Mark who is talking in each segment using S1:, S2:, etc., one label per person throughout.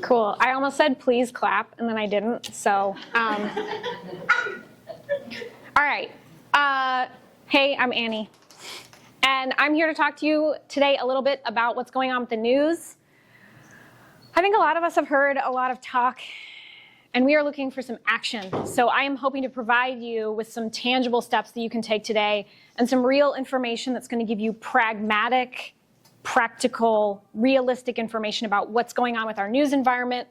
S1: Cool. I almost said please clap, and then I didn't. So, all right. Hey, I'm Annie, and I'm here to talk to you today a little bit about what's going on with the news. I think a lot of us have heard a lot of talk, and we are looking for some action. So I am hoping to provide you with some tangible steps that you can take today and some real information that's going to give you pragmatic, practical, realistic information about what's going on with our news environment.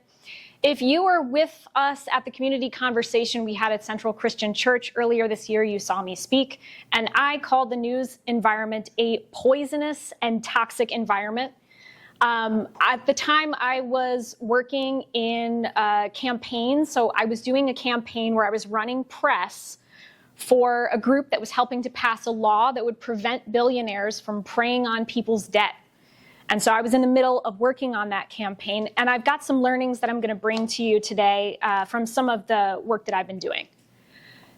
S1: If you were with us at the community conversation we had at Central Christian Church earlier this year, you saw me speak, and I called the news environment a poisonous and toxic environment. At the time, I was working in a campaign, so I was doing a campaign where I was running press for a group that was helping to pass a law that would prevent billionaires from preying on people's debt. And so I was in the middle of working on that campaign, and I've got some learnings that I'm going to bring to you today from some of the work that I've been doing.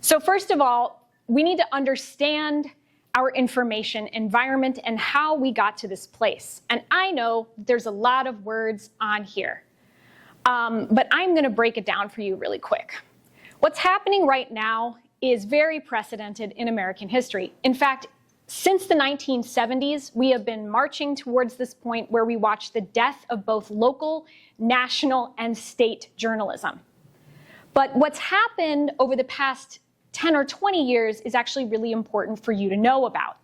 S1: So first of all, we need to understand our information environment and how we got to this place. And I know there's a lot of words on here, but I'm going to break it down for you really quick. What's happening right now is very precedented in American history. In fact, since the 1970s, we have been marching towards this point where we watch the death of both local, national, and state journalism. But what's happened over the past 10 or 20 years is actually really important for you to know about.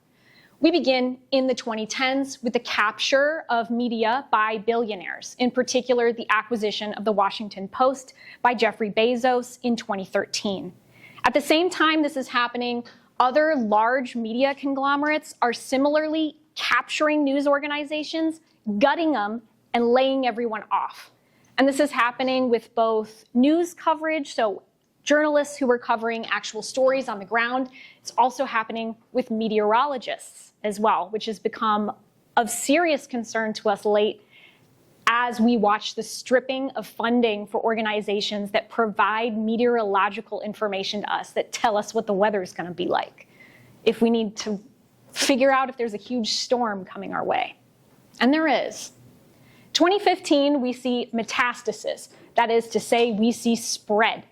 S1: We begin in the 2010s with the capture of media by billionaires, in particular the acquisition of the Washington Post by Jeffrey Bezos in 2013. At the same time this is happening, other large media conglomerates are similarly capturing news organizations, gutting them, and laying everyone off. And this is happening with both news coverage, so journalists who are covering actual stories on the ground. It's also happening with meteorologists as well, which has become of serious concern to us late as we watch the stripping of funding for organizations that provide meteorological information to us, that tell us what the weather is going to be like if we need to figure out if there's a huge storm coming our way. And there is. 2015, we see metastasis. That is to say, we see spread.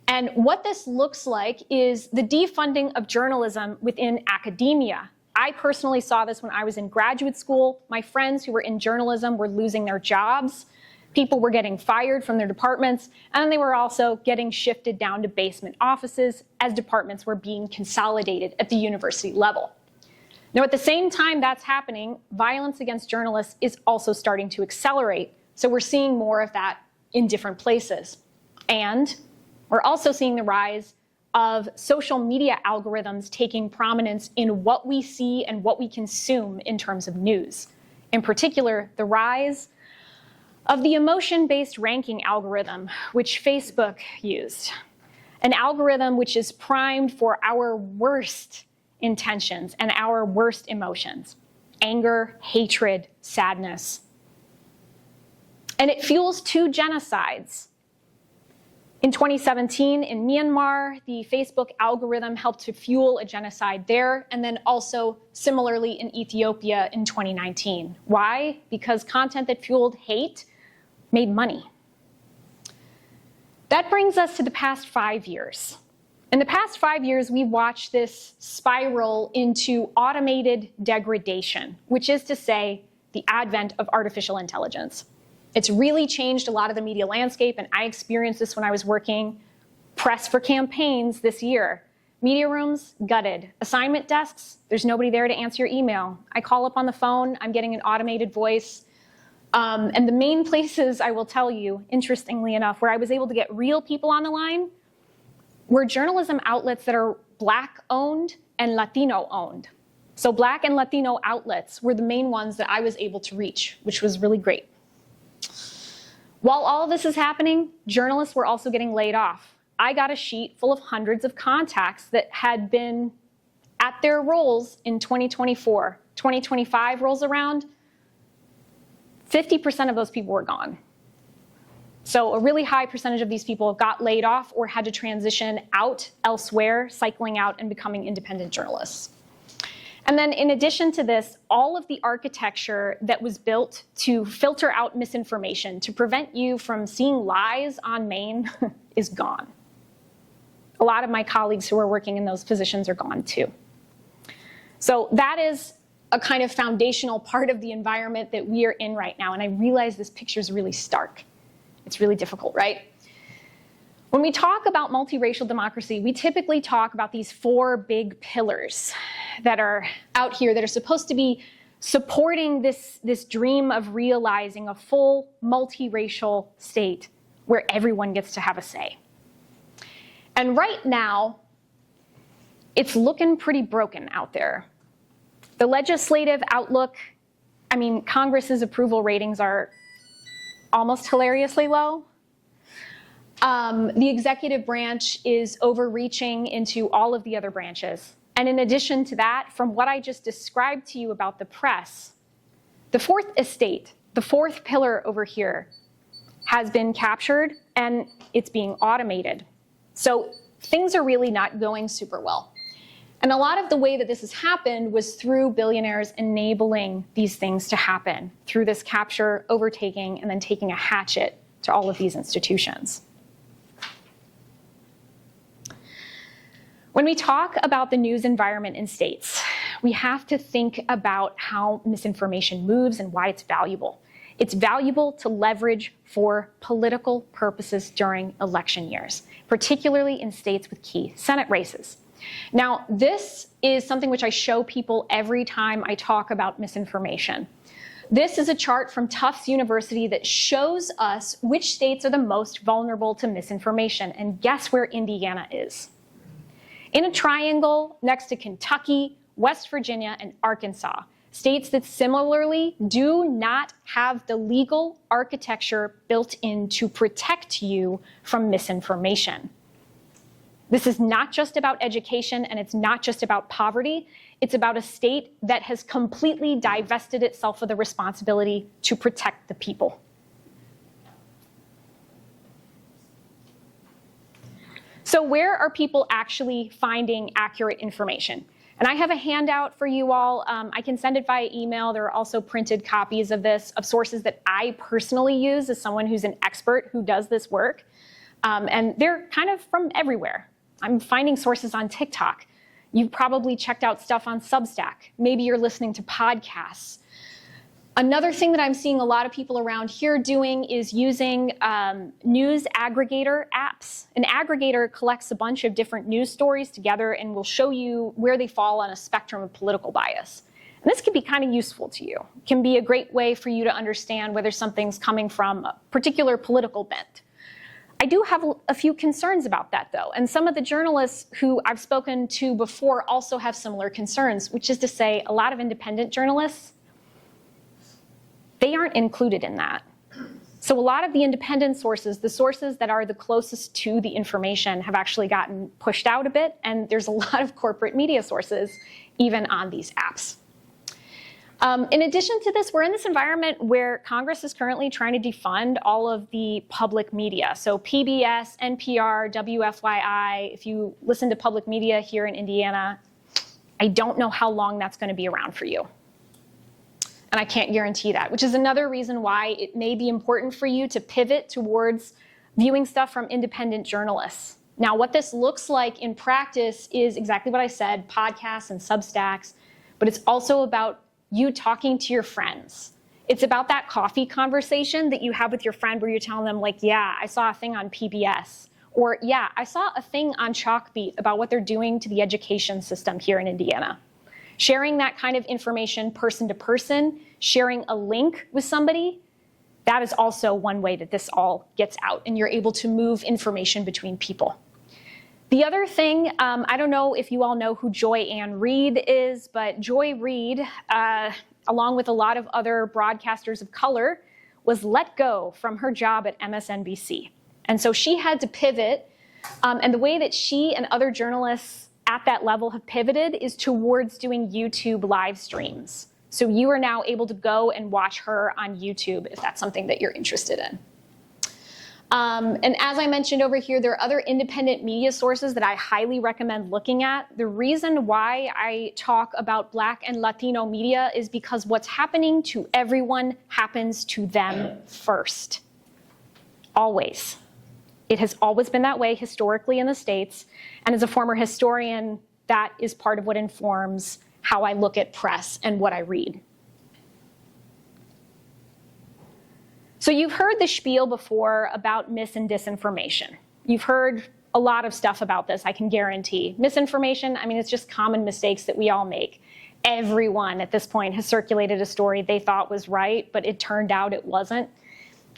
S1: And what this looks like is the defunding of journalism within academia. I personally saw this when I was in graduate school. My friends who were in journalism were losing their jobs. People were getting fired from their departments, and they were also getting shifted down to basement offices as departments were being consolidated at the university level. Now, at the same time that's happening, violence against journalists is also starting to accelerate. So we're seeing more of that in different places. And we're also seeing the rise of social media algorithms taking prominence in what we see and what we consume in terms of news. In particular, the rise of the emotion-based ranking algorithm, which Facebook used. An algorithm which is primed for our worst intentions and our worst emotions: anger, hatred, sadness. And it fuels two genocides. In 2017, in Myanmar, the Facebook algorithm helped to fuel a genocide there, and then also similarly in Ethiopia in 2019. Why? Because content that fueled hate made money. That brings us to the past 5 years. In the past 5 years, we've watched this spiral into automated degradation, which is to say, the advent of artificial intelligence. It's really changed a lot of the media landscape, and I experienced this when I was working press for campaigns this year. Media rooms, gutted. Assignment desks, there's nobody there to answer your email. I call up on the phone, I'm getting an automated voice. And the main places, I will tell you, interestingly enough, where I was able to get real people on the line were journalism outlets that are Black-owned and Latino-owned. So Black and Latino outlets were the main ones that I was able to reach, which was really great. While all of this is happening, journalists were also getting laid off. I got a sheet full of hundreds of contacts that had been at their roles in 2024. 2025 rolls around, 50% of those people were gone. So a really high percentage of these people got laid off or had to transition out elsewhere, cycling out and becoming independent journalists. And then in addition to this, all of the architecture that was built to filter out misinformation, to prevent you from seeing lies on Main, is gone. A lot of my colleagues who are working in those positions are gone too. So that is a kind of foundational part of the environment that we are in right now. And I realize this picture is really stark. It's really difficult, right? When we talk about multiracial democracy, we typically talk about these 4 big pillars that are out here that are supposed to be supporting this dream of realizing a full multiracial state where everyone gets to have a say. And right now, it's looking pretty broken out there. The legislative outlook, I mean, Congress's approval ratings are almost hilariously low. The executive branch is overreaching into all of the other branches. And in addition to that, from what I just described to you about the press, the 4th estate, the 4th pillar over here, has been captured and it's being automated. So things are really not going super well. And a lot of the way that this has happened was through billionaires enabling these things to happen, through this capture, overtaking, and then taking a hatchet to all of these institutions. When we talk about the news environment in states, we have to think about how misinformation moves and why it's valuable. It's valuable to leverage for political purposes during election years, particularly in states with key Senate races. Now, this is something which I show people every time I talk about misinformation. This is a chart from Tufts University that shows us which states are the most vulnerable to misinformation. And guess where Indiana is? In a triangle next to Kentucky, West Virginia, and Arkansas, states that similarly do not have the legal architecture built in to protect you from misinformation. This is not just about education, and it's not just about poverty. It's about a state that has completely divested itself of the responsibility to protect the people. So where are people actually finding accurate information? And I have a handout for you all. I can send it via email. There are also printed copies of this, of sources that I personally use as someone who's an expert who does this work. And they're kind of from everywhere. I'm finding sources on TikTok. You've probably checked out stuff on Substack. Maybe you're listening to podcasts. Another thing that I'm seeing a lot of people around here doing is using news aggregator apps. An aggregator collects a bunch of different news stories together and will show you where they fall on a spectrum of political bias. And this can be kind of useful to you. It can be a great way for you to understand whether something's coming from a particular political bent. I do have a few concerns about that, though. And some of the journalists who I've spoken to before also have similar concerns, which is to say a lot of independent journalists, they aren't included in that. So a lot of the independent sources, the sources that are the closest to the information, have actually gotten pushed out a bit, and there's a lot of corporate media sources even on these apps. In addition to this, we're in this environment where Congress is currently trying to defund all of the public media. So PBS, NPR, WFYI, if you listen to public media here in Indiana, I don't know how long that's going to be around for you. And I can't guarantee that, which is another reason why it may be important for you to pivot towards viewing stuff from independent journalists. Now, what this looks like in practice is exactly what I said, podcasts and Substacks, but it's also about you talking to your friends. It's about that coffee conversation that you have with your friend where you're telling them, like, yeah, I saw a thing on PBS, or yeah, I saw a thing on Chalkbeat about what they're doing to the education system here in Indiana. Sharing that kind of information person to person, sharing a link with somebody, that is also one way that this all gets out and you're able to move information between people. The other thing, I don't know if you all know who Joy Ann Reid is, but Joy Reid, along with a lot of other broadcasters of color, was let go from her job at MSNBC. And so she had to pivot, and the way that she and other journalists at that level have pivoted is towards doing YouTube live streams. So you are now able to go and watch her on YouTube if that's something that you're interested in. And as I mentioned over here, there are other independent media sources that I highly recommend looking at. The reason why I talk about Black and Latino media is because what's happening to everyone happens to them first. Always. It has always been that way historically in the States. And as a former historian, that is part of what informs how I look at press and what I read. So you've heard the spiel before about mis and disinformation. You've heard a lot of stuff about this, I can guarantee. Misinformation, I mean, it's just common mistakes that we all make. Everyone at this point has circulated a story they thought was right, but it turned out it wasn't.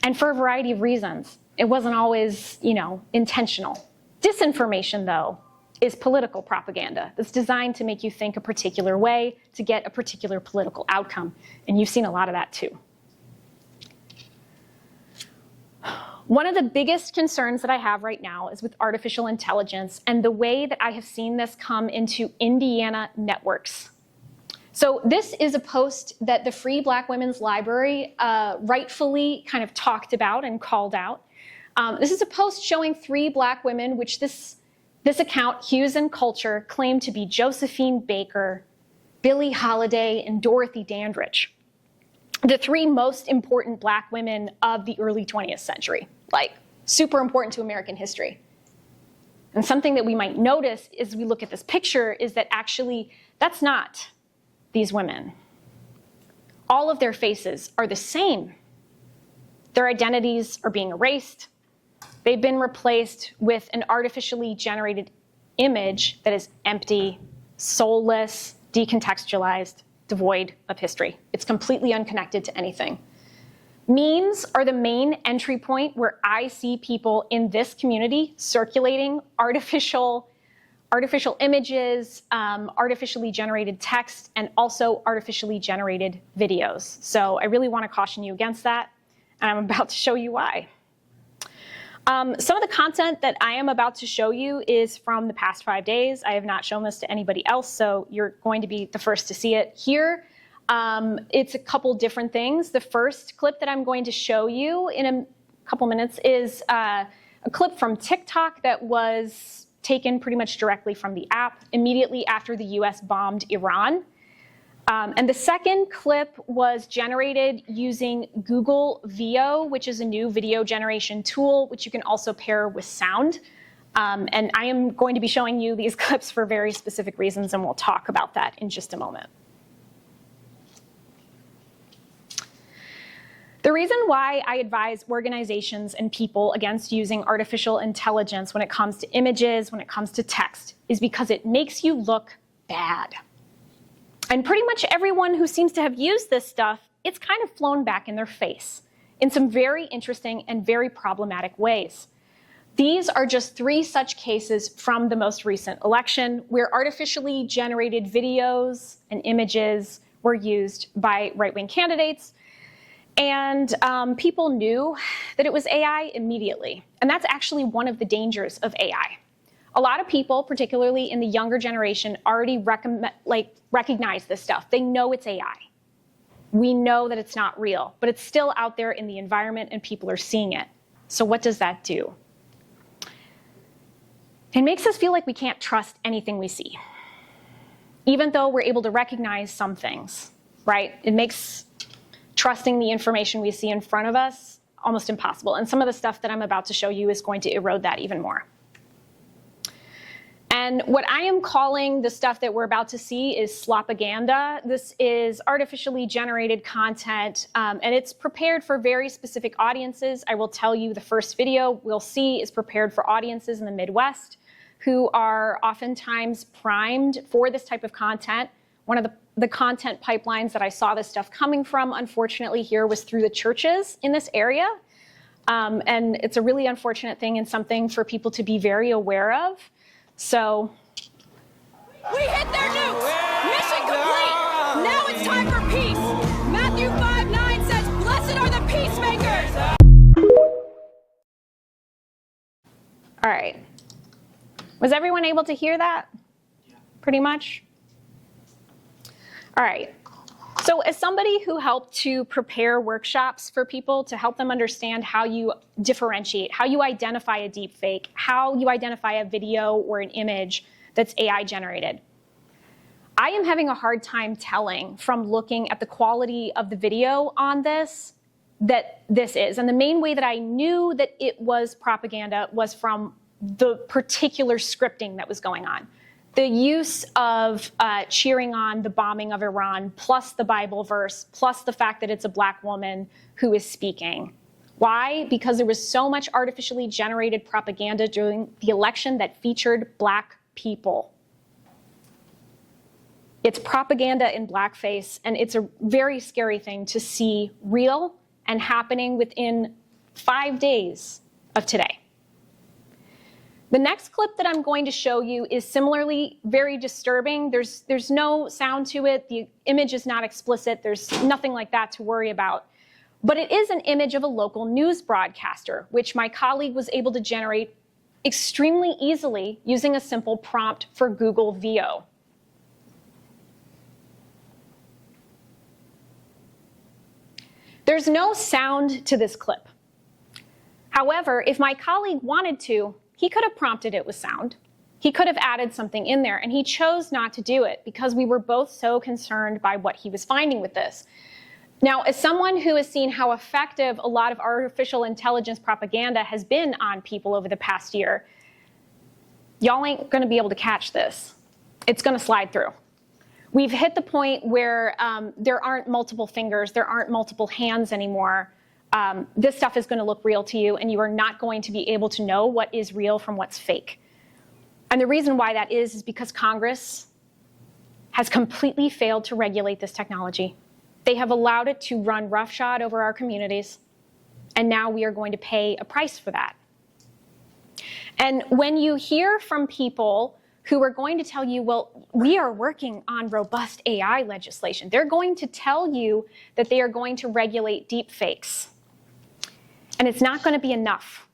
S1: And for a variety of reasons. It wasn't always, intentional. Disinformation, though, is political propaganda. It's designed to make you think a particular way to get a particular political outcome. And you've seen a lot of that, too. One of the biggest concerns that I have right now is with artificial intelligence and the way that I have seen this come into Indiana networks. So this is a post that the Free Black Women's Library rightfully kind of talked about and called out. This is a post showing 3 Black women, which this account, Hues and Culture, claimed to be Josephine Baker, Billie Holiday, and Dorothy Dandridge. The 3 most important Black women of the early 20th century, like super important to American history. And something that we might notice as we look at this picture is that actually that's not these women. All of their faces are the same. Their identities are being erased. They've been replaced with an artificially generated image that is empty, soulless, decontextualized, devoid of history. It's completely unconnected to anything. Memes are the main entry point where I see people in this community circulating artificial images, artificially generated text, and also artificially generated videos. So I really want to caution you against that, and I'm about to show you why. Some of the content that I am about to show you is from the past 5 days. I have not shown this to anybody else, so you're going to be the first to see it here. It's a couple different things. The first clip that I'm going to show you in a couple minutes is a clip from TikTok that was taken pretty much directly from the app immediately after the US bombed Iran. And the second clip was generated using Google VO, which is a new video generation tool, which you can also pair with sound. And I am going to be showing you these clips for very specific reasons, and we'll talk about that in just a moment. The reason why I advise organizations and people against using artificial intelligence when it comes to images, when it comes to text, is because it makes you look bad. And pretty much everyone who seems to have used this stuff, it's kind of flown back in their face in some very interesting and very problematic ways. These are just 3 such cases from the most recent election where artificially generated videos and images were used by right-wing candidates. And people knew that it was AI immediately. And that's actually one of the dangers of AI. A lot of people, particularly in the younger generation, already recognize this stuff. They know it's AI. We know that it's not real, but it's still out there in the environment and people are seeing it. So what does that do? It makes us feel like we can't trust anything we see, even though we're able to recognize some things, right? It makes trusting the information we see in front of us almost impossible. And some of the stuff that I'm about to show you is going to erode that even more. And what I am calling the stuff that we're about to see is slopaganda. This is artificially generated content, and it's prepared for very specific audiences. I will tell you the first video we'll see is prepared for audiences in the Midwest who are oftentimes primed for this type of content. One of the content pipelines that I saw this stuff coming from, unfortunately, here was through the churches in this area. And it's a really unfortunate thing and something for people to be very aware of. So
S2: we hit their nukes. Mission complete. Now it's time for peace. Matthew 5:9 says, "Blessed are the peacemakers."
S1: All right. Was everyone able to hear that? Yeah. Pretty much? All right. So as somebody who helped to prepare workshops for people to help them understand how you differentiate, how you identify a deep fake, how you identify a video or an image that's AI generated, I am having a hard time telling from looking at the quality of the video on this that this is. And the main way that I knew that it was propaganda was from the particular scripting that was going on. The use of cheering on the bombing of Iran, plus the Bible verse, plus the fact that it's a black woman who is speaking. Why? Because there was so much artificially generated propaganda during the election that featured black people. It's propaganda in blackface, and it's a very scary thing to see real and happening within 5 days of today. The next clip that I'm going to show you is similarly very disturbing. There's no sound to it. The image is not explicit. There's nothing like that to worry about. But it is an image of a local news broadcaster, which my colleague was able to generate extremely easily using a simple prompt for Google VO. There's no sound to this clip. However, if my colleague wanted to, he could have prompted it with sound. He could have added something in there, and he chose not to do it because we were both so concerned by what he was finding with this. Now, as someone who has seen how effective a lot of artificial intelligence propaganda has been on people over the past year, y'all ain't going to be able to catch this. It's going to slide through. We've hit the point where there aren't multiple fingers, there aren't multiple hands anymore. This stuff is going to look real to you, and you are not going to be able to know what is real from what's fake. And the reason why that is because Congress has completely failed to regulate this technology. They have allowed it to run roughshod over our communities, and now we are going to pay a price for that. And when you hear from people who are going to tell you, well, we are working on robust AI legislation, they're going to tell you that they are going to regulate deep fakes. And it's not going to be enough.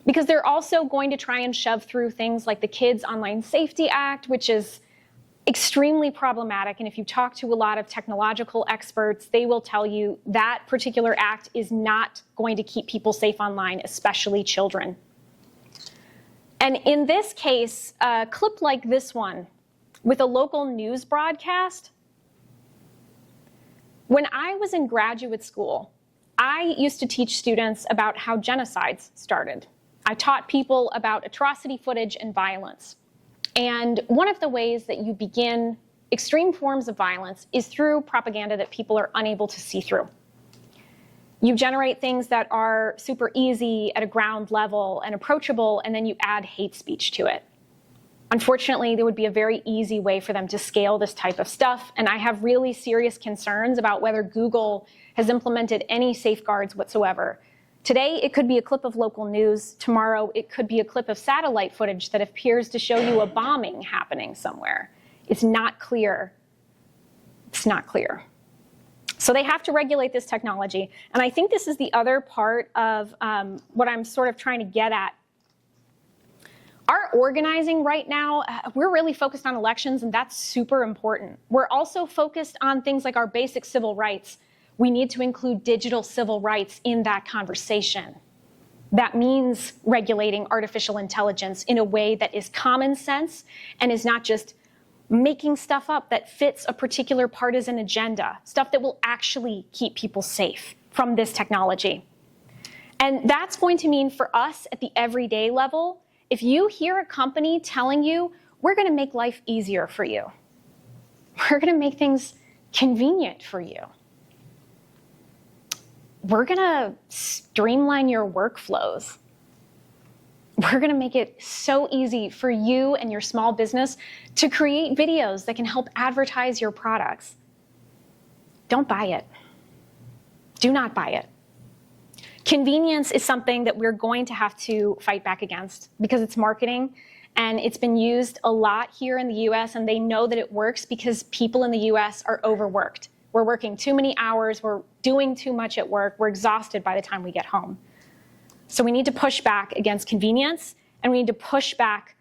S1: Because they're also going to try and shove through things like the Kids Online Safety Act, which is extremely problematic. And if you talk to a lot of technological experts, they will tell you that particular act is not going to keep people safe online, especially children. And in this case, a clip like this one with a local news broadcast, when I was in graduate school, I used to teach students about how genocides started. I taught people about atrocity footage and violence. And one of the ways that you begin extreme forms of violence is through propaganda that people are unable to see through. You generate things that are super easy at a ground level and approachable, and then you add hate speech to it. Unfortunately, there would be a very easy way for them to scale this type of stuff, and I have really serious concerns about whether Google has implemented any safeguards whatsoever. Today, it could be a clip of local news. Tomorrow, it could be a clip of satellite footage that appears to show you a bombing happening somewhere. It's not clear. It's not clear. So they have to regulate this technology. And I think this is the other part of what I'm sort of trying to get at. Our organizing right now, we're really focused on elections, and that's super important. We're also focused on things like our basic civil rights. We need to include digital civil rights in that conversation. That means regulating artificial intelligence in a way that is common sense and is not just making stuff up that fits a particular partisan agenda, stuff that will actually keep people safe from this technology. And that's going to mean for us at the everyday level, if you hear a company telling you, we're going to make life easier for you, we're going to make things convenient for you, we're going to streamline your workflows, we're going to make it so easy for you and your small business to create videos that can help advertise your products. Don't buy it. Do not buy it. Convenience is something that we're going to have to fight back against because it's marketing, and it's been used a lot here in the US, and they know that it works because people in the US are overworked. We're working too many hours, we're doing too much at work, we're exhausted by the time we get home. So we need to push back against convenience, and we need to push back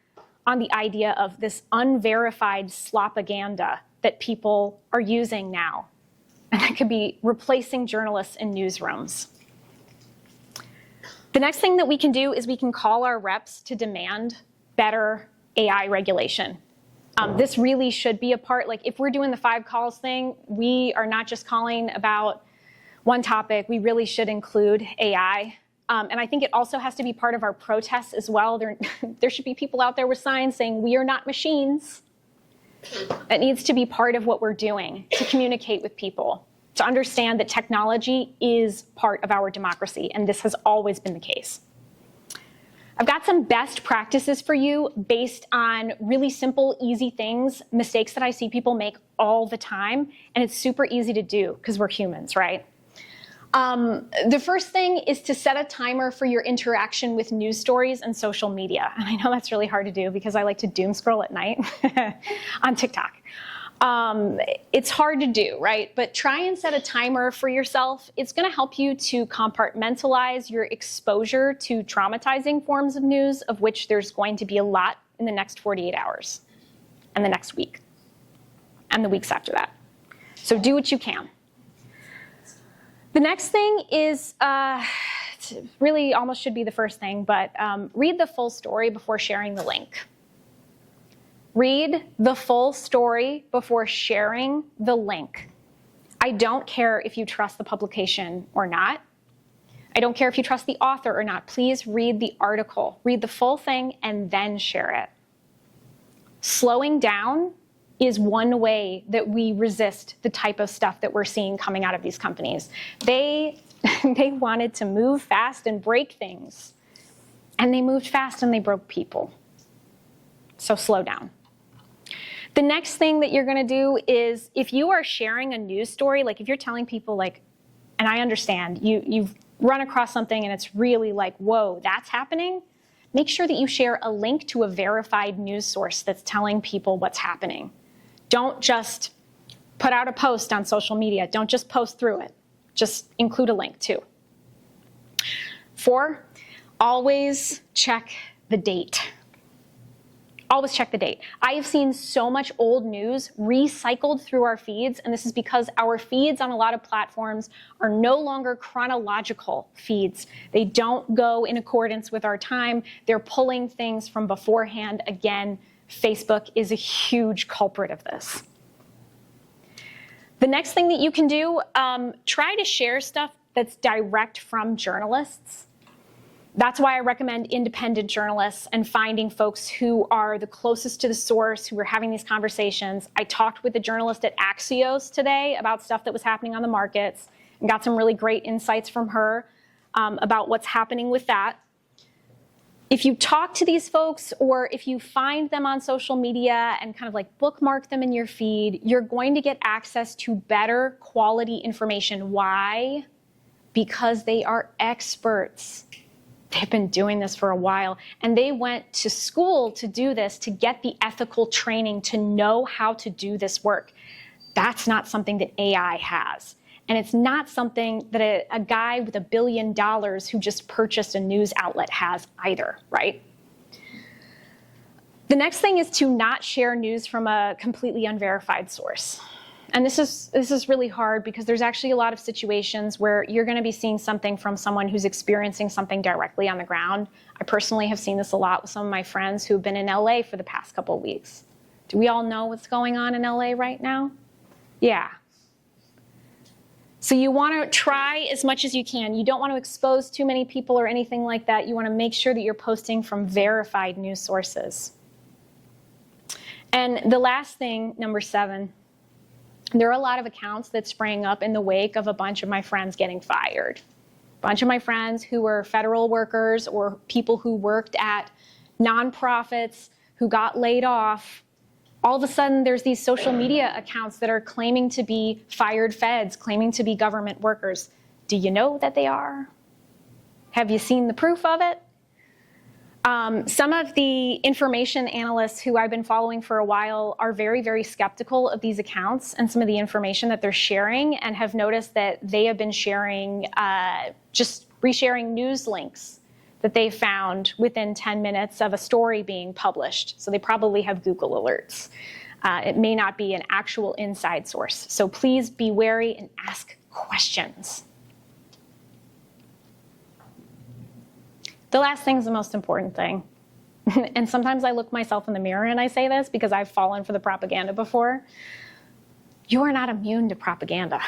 S1: on the idea of this unverified slopaganda that people are using now. And that could be replacing journalists in newsrooms. The next thing that we can do is we can call our reps to demand better AI regulation. This really should be a part, like if we're doing the 5 calls thing, we are not just calling about one topic, we really should include AI. And I think it also has to be part of our protests as well. There should be people out there with signs saying, we are not machines. It needs to be part of what we're doing to communicate with people, to understand that technology is part of our democracy, and this has always been the case. I've got some best practices for you based on really simple, easy things, mistakes that I see people make all the time, and it's super easy to do because we're humans, right? The first thing is to set a timer for your interaction with news stories and social media. And I know that's really hard to do because I like to doom scroll at night on TikTok. It's hard to do, right? But try and set a timer for yourself. It's going to help you to compartmentalize your exposure to traumatizing forms of news, of which there's going to be a lot in the next 48 hours and the next week and the weeks after that. So do what you can. The next thing is really almost should be the first thing, but read the full story before sharing the link. Read the full story before sharing the link. I don't care if you trust the publication or not. I don't care if you trust the author or not. Please read the article. Read the full thing and then share it. Slowing down is one way that we resist the type of stuff that we're seeing coming out of these companies. They wanted to move fast and break things. And they moved fast and they broke people. So slow down. The next thing that you're going to do is if you are sharing a news story, like if you're telling people like, and I understand, you've run across something and it's really like, whoa, that's happening, make sure that you share a link to a verified news source that's telling people what's happening. Don't just put out a post on social media. Don't just post through it. Just include a link too. 4, always check the date. Always check the date. I have seen so much old news recycled through our feeds, and this is because our feeds on a lot of platforms are no longer chronological feeds. They don't go in accordance with our time. They're pulling things from beforehand. Again, Facebook is a huge culprit of this. The next thing that you can do, try to share stuff that's direct from journalists. That's why I recommend independent journalists and finding folks who are the closest to the source, who are having these conversations. I talked with a journalist at Axios today about stuff that was happening on the markets and got some really great insights from her about what's happening with that. If you talk to these folks or if you find them on social media and kind of like bookmark them in your feed, you're going to get access to better quality information. Why? Because they are experts. They've been doing this for a while, and they went to school to do this, to get the ethical training, to know how to do this work. That's not something that AI has. And it's not something that a guy with $1 billion who just purchased a news outlet has either, right? The next thing is to not share news from a completely unverified source. And this is really hard because there's actually a lot of situations where you're going to be seeing something from someone who's experiencing something directly on the ground. I personally have seen this a lot with some of my friends who've been in LA for the past couple of weeks. Do we all know what's going on in LA right now? Yeah. So you want to try as much as you can. You don't want to expose too many people or anything like that. You want to make sure that you're posting from verified news sources. And the last thing, number 7, there are a lot of accounts that sprang up in the wake of a bunch of my friends getting fired. A bunch of my friends who were federal workers or people who worked at nonprofits who got laid off. All of a sudden, there's these social media accounts that are claiming to be fired feds, claiming to be government workers. Do you know that they are? Have you seen the proof of it? Some of the information analysts who I've been following for a while are very, very skeptical of these accounts and some of the information that they're sharing, and have noticed that they have been sharing, just resharing news links that they found within 10 minutes of a story being published. So they probably have Google alerts. It may not be an actual inside source. So please be wary and ask questions. The last thing is the most important thing. And sometimes I look myself in the mirror and I say this because I've fallen for the propaganda before. You are not immune to propaganda.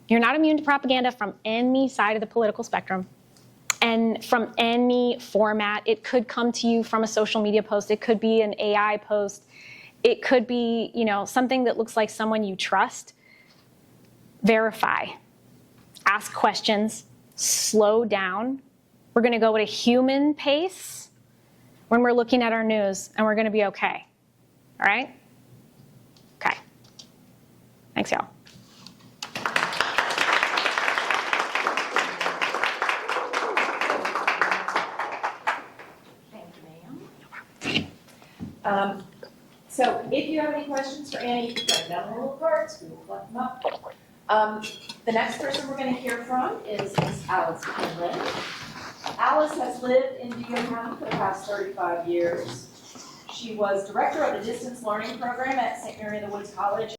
S1: You're not immune to propaganda from any side of the political spectrum and from any format. It could come to you from a social media post. It could be an AI post. It could be, something that looks like someone you trust. Verify. Ask questions. Slow down. We're going to go at a human pace when we're looking at our news, and we're going to be okay. All right? Okay. Thanks, y'all.
S3: Thank you, ma'am. So if you have any questions for Annie, you can write down the little cards. We will collect them up. The next person we're going to hear from is Miss Alice Quinlan. Alice has lived in Butte County for the past 35 years. She was director of the distance learning program at St. Mary of the Woods College